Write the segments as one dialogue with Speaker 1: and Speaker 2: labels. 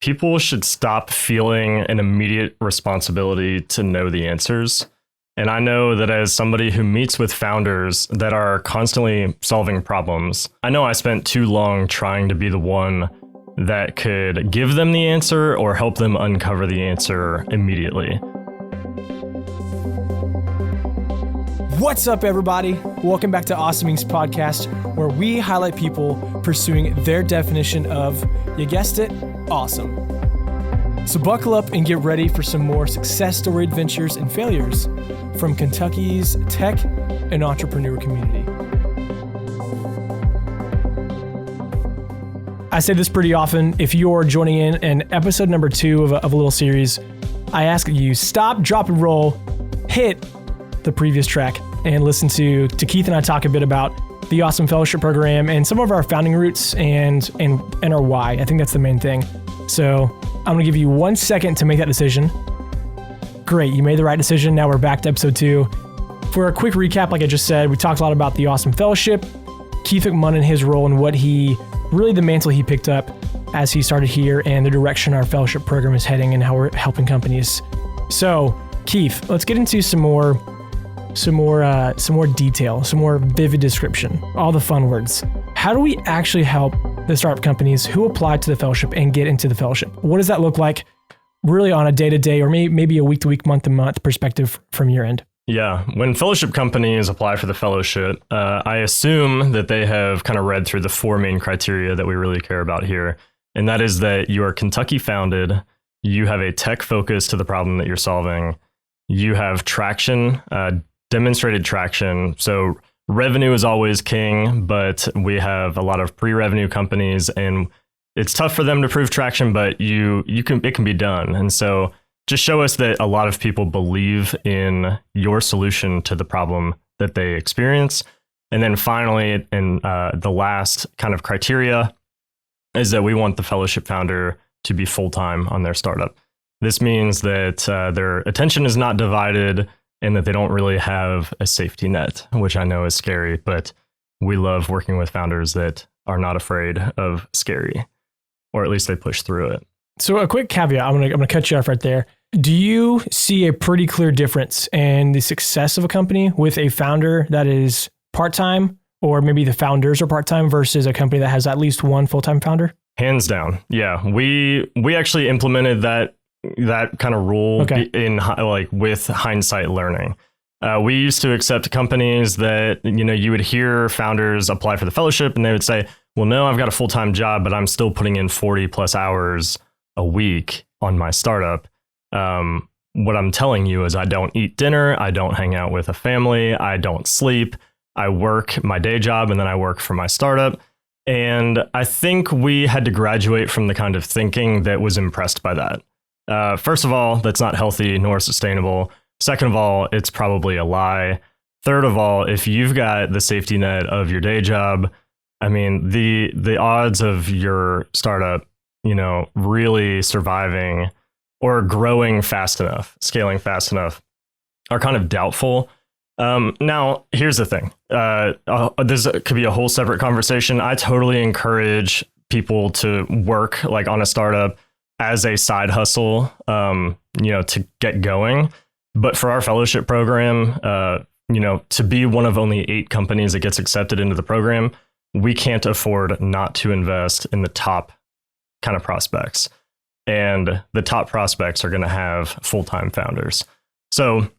Speaker 1: people should stop feeling an immediate responsibility to know the answers. And I know that as somebody who meets with founders that are constantly solving problems, I know I spent too long trying to be the one that could give them the answer or help them uncover the answer immediately.
Speaker 2: What's up, everybody? Welcome back to Awesoming's podcast, where we highlight people pursuing their definition of, you guessed it, awesome. So buckle up and get ready for some more success story adventures and failures from Kentucky's tech and entrepreneur community. I say this pretty often. If you're joining in episode number 2 of a little series, I ask that you stop, drop, and roll, hit the previous track, and listen to Keith and I talk a bit about the Awesome Fellowship Program and some of our founding roots and our why. I think that's the main thing. So I'm gonna give you 1 second to make that decision. Great, you made the right decision. Now we're back to episode 2. For a quick recap, like I just said, we talked a lot about the Awesome Fellowship, Keith McMunn and his role and the mantle he picked up as he started here and the direction our fellowship program is heading and how we're helping companies. So Keith, let's get into some more detail, some more vivid description, all the fun words. How do we actually help the startup companies who apply to the fellowship and get into the fellowship? What does that look like really on a day-to-day or maybe a week-to-week, month-to-month perspective from your end?
Speaker 1: Yeah, when fellowship companies apply for the fellowship, I assume that they have kind of read through the 4 main criteria that we really care about here. And that is that you are Kentucky founded, you have a tech focus to the problem that you're solving, you have traction, demonstrated traction. So revenue is always king, but we have a lot of pre-revenue companies and it's tough for them to prove traction, but it can be done. And so just show us that a lot of people believe in your solution to the problem that they experience. And then finally, and the last kind of criteria is that we want the fellowship founder to be full-time on their startup. This means that their attention is not divided and that they don't really have a safety net, which I know is scary, but we love working with founders that are not afraid of scary, or at least they push through it.
Speaker 2: So a quick caveat, I'm gonna cut you off right there. Do you see a pretty clear difference in the success of a company with a founder that is part-time, or maybe the founders are part-time versus a company that has at least one full-time founder?
Speaker 1: Hands down. Yeah, we actually implemented that kind of rule in with hindsight learning. We used to accept companies that, you would hear founders apply for the fellowship and they would say, well, no, I've got a full-time job, but I'm still putting in 40 plus hours a week on my startup. What I'm telling you is I don't eat dinner. I don't hang out with a family. I don't sleep. I work my day job and then I work for my startup. And I think we had to graduate from the kind of thinking that was impressed by that. First of all, that's not healthy nor sustainable. Second of all, it's probably a lie. Third of all, if you've got the safety net of your day job, I mean, the odds of your startup, really surviving or growing fast enough, scaling fast enough are kind of doubtful. Now, here's the thing. This could be a whole separate conversation. I totally encourage people to work like on a startup as a side hustle, to get going. But for our fellowship program, to be one of only 8 companies that gets accepted into the program, we can't afford not to invest in the top kind of prospects. And the top prospects are going to have full-time founders. So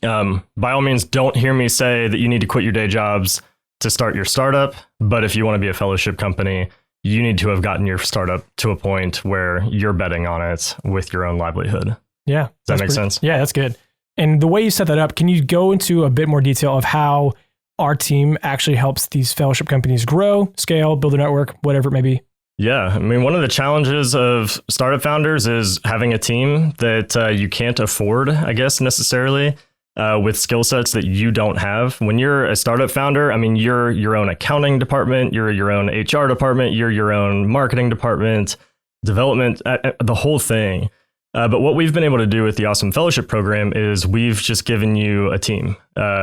Speaker 1: by all means, don't hear me say that you need to quit your day jobs to start your startup. But if you want to be a fellowship company, you need to have gotten your startup to a point where you're betting on it with your own livelihood.
Speaker 2: Yeah.
Speaker 1: Does that make sense?
Speaker 2: Yeah, that's good. And the way you set that up, can you go into a bit more detail of how our team actually helps these fellowship companies grow, scale, build a network, whatever it may be?
Speaker 1: Yeah. I mean, one of the challenges of startup founders is having a team that you can't afford, I guess, necessarily. With skill sets that you don't have. When you're a startup founder, I mean, you're your own accounting department, you're your own HR department, you're your own marketing department, development, the whole thing. But what we've been able to do with the Awesome Fellowship Program is we've just given you a team.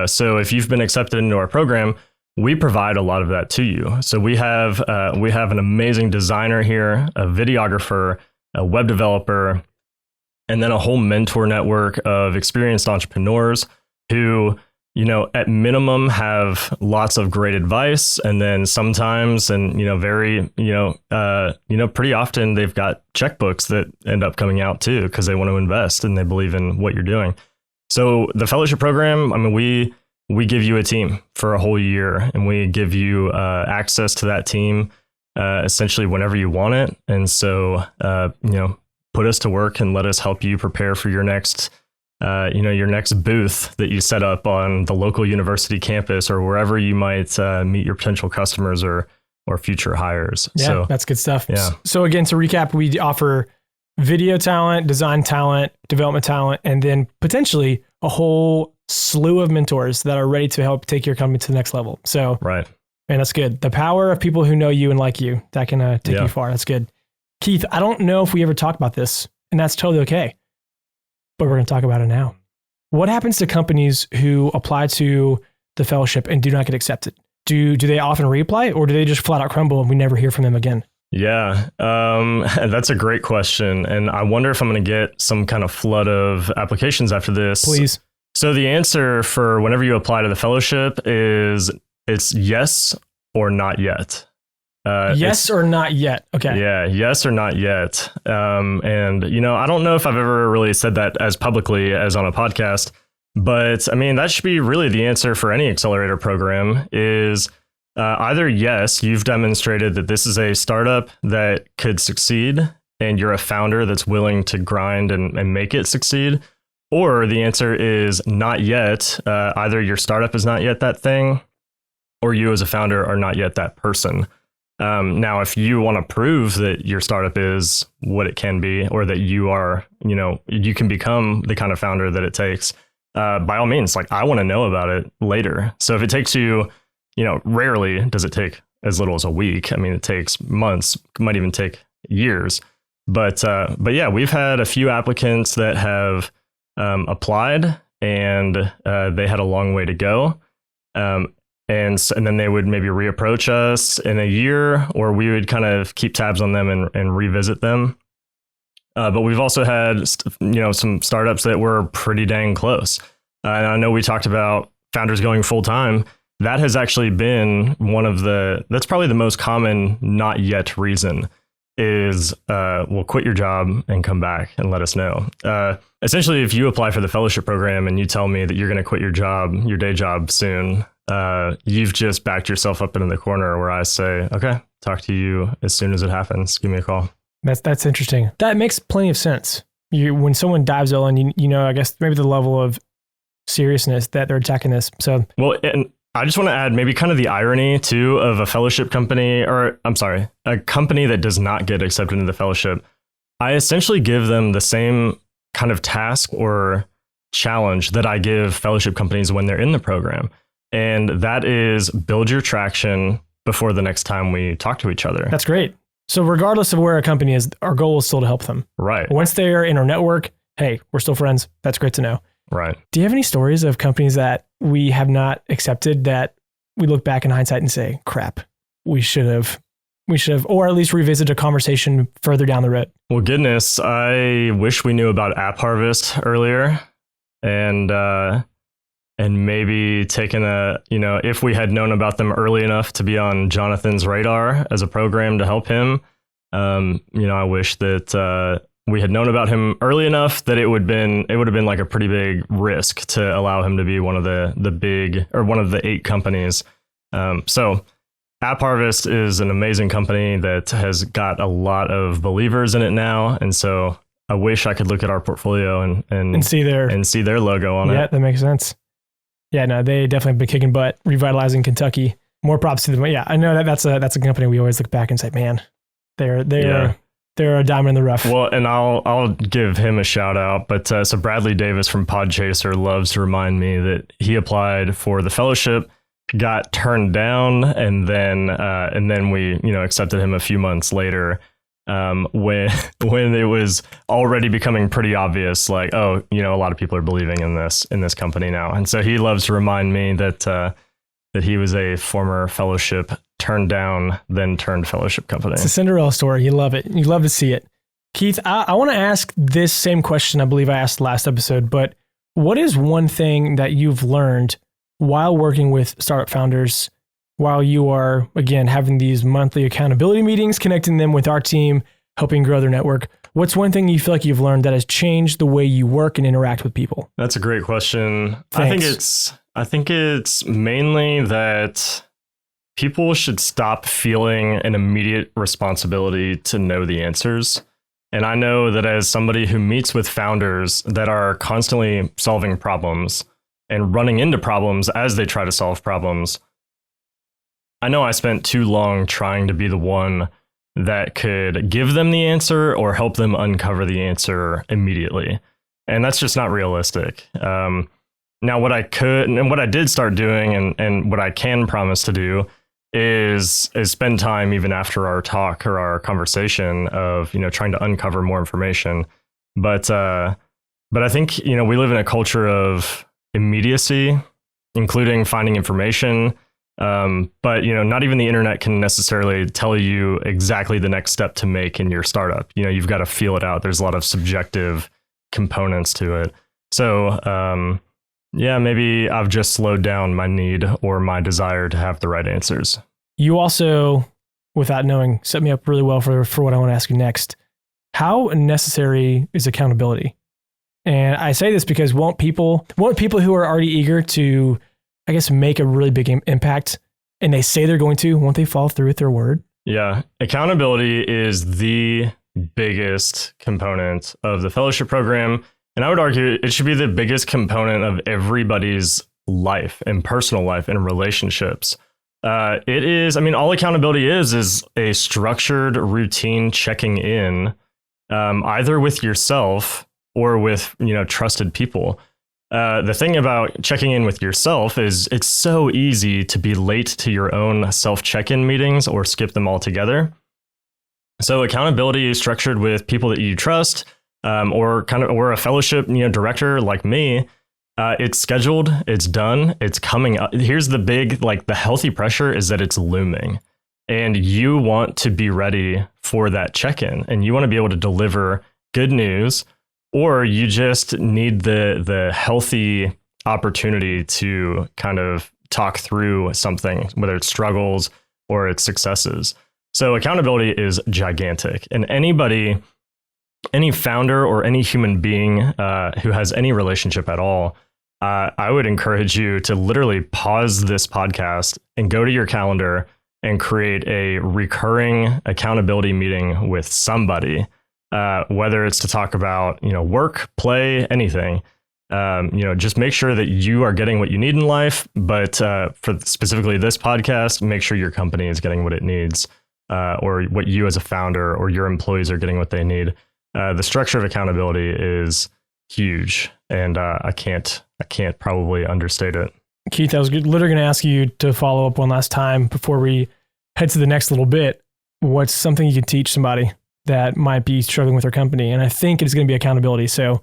Speaker 1: So if you've been accepted into our program, we provide a lot of that to you. So we have an amazing designer here, a videographer, a web developer, and then a whole mentor network of experienced entrepreneurs who, at minimum have lots of great advice. And then sometimes, and, very, pretty often they've got checkbooks that end up coming out too, because they want to invest and they believe in what you're doing. So the fellowship program, I mean, we give you a team for a whole year, and we give you access to that team essentially whenever you want it. And so, put us to work and let us help you prepare for your next booth that you set up on the local university campus or wherever you might meet your potential customers or future hires.
Speaker 2: Yeah,
Speaker 1: so
Speaker 2: that's good stuff.
Speaker 1: Yeah.
Speaker 2: So again, to recap, we offer video talent, design talent, development talent, and then potentially a whole slew of mentors that are ready to help take your company to the next level. So,
Speaker 1: right.
Speaker 2: Man, that's good. The power of people who know you and like you, that can take you far. That's good. Keith, I don't know if we ever talked about this, and that's totally okay, but we're going to talk about it now. What happens to companies who apply to the fellowship and do not get accepted? Do they often reapply, or do they just flat out crumble and we never hear from them again?
Speaker 1: Yeah, that's a great question. And I wonder if I'm going to get some kind of flood of applications after this.
Speaker 2: Please.
Speaker 1: So the answer for whenever you apply to the fellowship is it's yes or not yet.
Speaker 2: Yes or not yet. Okay.
Speaker 1: Yeah. Yes or not yet. And, I don't know if I've ever really said that as publicly as on a podcast, but I mean, that should be really the answer for any accelerator program is either yes, you've demonstrated that this is a startup that could succeed and you're a founder that's willing to grind and make it succeed. Or the answer is not yet. Either your startup is not yet that thing, or you as a founder are not yet that person. Now, if you want to prove that your startup is what it can be, or that you are, you can become the kind of founder that it takes, by all means, I want to know about it later. So if it takes you, rarely does it take as little as a week. I mean, it takes months, might even take years. But yeah, we've had a few applicants that have applied and they had a long way to go. And then they would maybe reapproach us in a year, or we would kind of keep tabs on them and revisit them. But we've also had, some startups that were pretty dang close. And I know we talked about founders going full time. That has actually been that's probably the most common not yet reason is, well, quit your job and come back and let us know. Essentially, if you apply for the fellowship program and you tell me that you're going to quit your day job soon, you've just backed yourself up into the corner where I say, okay, talk to you as soon as it happens. Give me a call.
Speaker 2: That's interesting. That makes plenty of sense. When someone dives in, I guess maybe the level of seriousness that they're attacking this. So,
Speaker 1: well, and I just want to add maybe kind of the irony too of a fellowship company, or I'm sorry, a company that does not get accepted into the fellowship. I essentially give them the same kind of task or challenge that I give fellowship companies when they're in the program. And that is build your traction before the next time we talk to each other.
Speaker 2: That's great. So regardless of where a company is, our goal is still to help them.
Speaker 1: Right.
Speaker 2: Once they're in our network, hey, we're still friends. That's great to know.
Speaker 1: Right.
Speaker 2: Do you have any stories of companies that we have not accepted that we look back in hindsight and say, crap, we should have, or at least revisit a conversation further down the road?
Speaker 1: Well, goodness, I wish we knew about App Harvest earlier and maybe taken if we had known about them early enough to be on Jonathan's radar as a program to help him, I wish that we had known about him early enough that it would have been like a pretty big risk to allow him to be one of the 8 companies. So App Harvest is an amazing company that has got a lot of believers in it now. And so I wish I could look at our portfolio and see their logo on it.
Speaker 2: Yeah, that makes sense. Yeah, no, they definitely have been kicking butt, revitalizing Kentucky. More props to them. Yeah, I know that's a company we always look back and say, man, they're a diamond in the rough.
Speaker 1: Well, and I'll give him a shout out. But so Bradley Davis from Podchaser loves to remind me that he applied for the fellowship, got turned down, and then we accepted him a few months later. When it was already becoming pretty obvious, like, oh, a lot of people are believing in this company now. And so he loves to remind me that he was a former fellowship turned down, then turned fellowship company.
Speaker 2: It's a Cinderella story. You love it. You love to see it. Keith, I want to ask this same question I believe I asked last episode, but what is one thing that you've learned while working with startup founders, while you are, again, having these monthly accountability meetings, connecting them with our team, helping grow their network? What's one thing you feel like you've learned that has changed the way you work and interact with people?
Speaker 1: That's a great question.
Speaker 2: Thanks.
Speaker 1: I think it's mainly that people should stop feeling an immediate responsibility to know the answers. And I know that as somebody who meets with founders that are constantly solving problems and running into problems as they try to solve problems, I know I spent too long trying to be the one that could give them the answer or help them uncover the answer immediately. And that's just not realistic. Now, what I could and what I did start doing and what I can promise to do is spend time even after our talk or our conversation of, trying to uncover more information. But I think, we live in a culture of immediacy, including finding information. But not even the internet can necessarily tell you exactly the next step to make in your startup. You've got to feel it out. There's a lot of subjective components to it. So, maybe I've just slowed down my need or my desire to have the right answers.
Speaker 2: You also, without knowing, set me up really well for what I want to ask you next. How necessary is accountability? And I say this because won't people who are already eager to, I guess, make a really big impact, and they say they're going to, won't they follow through with their word?
Speaker 1: Yeah. Accountability is the biggest component of the fellowship program. And I would argue it should be the biggest component of everybody's life and personal life and relationships. It is, all accountability is a structured routine checking in, either with yourself or with, trusted people. The thing about checking in with yourself is it's so easy to be late to your own self check-in meetings or skip them altogether. So accountability is structured with people that you trust, or a fellowship, director like me. It's scheduled, it's done, it's coming up. Here's the big, the healthy pressure is that it's looming, and you want to be ready for that check-in, and you want to be able to deliver good news, or you just need the healthy opportunity to kind of talk through something, whether it's struggles or it's successes. So accountability is gigantic, and any founder or any human being who has any relationship at all, I would encourage you to literally pause this podcast and go to your calendar and create a recurring accountability meeting with somebody, whether it's to talk about, work, play, anything. Just make sure that you are getting what you need in life. But for specifically this podcast, make sure your company is getting what it needs, or what you as a founder or your employees are getting what they need. The structure of accountability is huge, and I can't probably understate it.
Speaker 2: Keith, I was literally going to ask you to follow up one last time before we head to the next little bit. What's something you could teach somebody that might be struggling with their company? And I think it's going to be accountability. So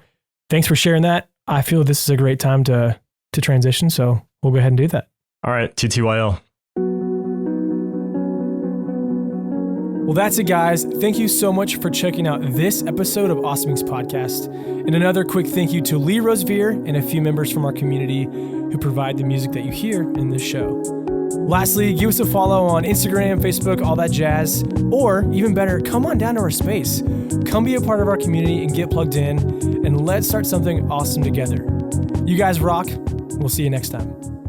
Speaker 2: thanks for sharing that. I feel this is a great time to transition. So we'll go ahead and do that.
Speaker 1: All right, TTYL.
Speaker 2: Well, that's it, guys. Thank you so much for checking out this episode of Awesome Inc. Podcast. And another quick thank you to Lee Rosevere and a few members from our community who provide the music that you hear in this show. Lastly, give us a follow on Instagram, Facebook, all that jazz. Or even better, come on down to our space. Come be a part of our community and get plugged in, and let's start something awesome together. You guys rock. We'll see you next time.